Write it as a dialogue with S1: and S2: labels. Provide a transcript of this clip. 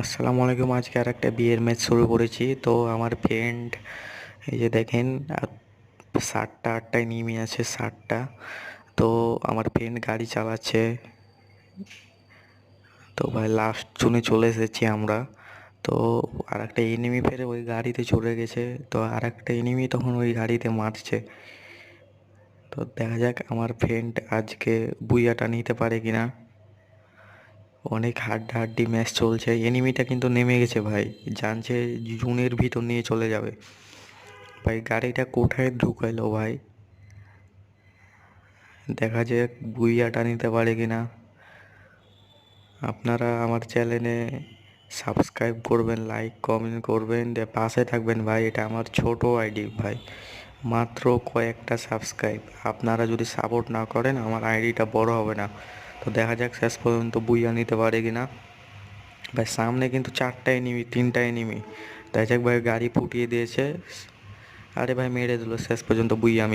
S1: আসসালামু আলাইকুম। আজকে আর একটা বিয়ের ম্যাচ শুরু করেছি। তো আমার ফ্রেন্ড এই যে দেখেন 7টা 8টায় নেমে আছে 7টা। তো আমার ফ্রেন্ড গাড়ি চালাচ্ছে। তো ভাই লাস্ট জোনে চলে এসেছি আমরা। তো আর একটা এনিমি ফের ওই গাড়িতে চড়ে গেছে। তো আর একটা এনিমি তখন ওই গাড়িতে মারছে। তো দেখা যাক আমার ফ্রেন্ড আজকে বুইয়াটা নিতে পারে কিনা। অনেক হাড্ডাহাড্ডি ম্যাচ চলছে। এনিমিটা কিন্তু নেমে গেছে ভাই, জানছে জুনের ভিতর নিয়ে চলে যাবে। ভাই গাড়িটা কোথায় ঢুকাইলো ভাই, দেখা যাক বুইয়াটা নিতে পারে কিনা। আপনারা আমার চ্যানেলে সাবস্ক্রাইব করবেন, লাইক কমেন্ট করবেন, দিয়ে পাশে থাকবেন ভাই। এটা আমার ছোট আইডি ভাই, মাত্র কয়েকটা সাবস্ক্রাইব। আপনারা যদি সাপোর্ট না করেন আমার আইডিটা বড় হবে না। তো দেখা যাক শেষ পর্যন্ত বুইয়া নিতে পারে কিনা। ভাই সামনে কিন্তু 4টা এনিমি 3টা এনিমি। দেখা যাক ভাই, গাড়ি ফুটিয়ে দিয়েছে। আরে ভাই মেরে দিল, শেষ পর্যন্ত বুইয়া মিস।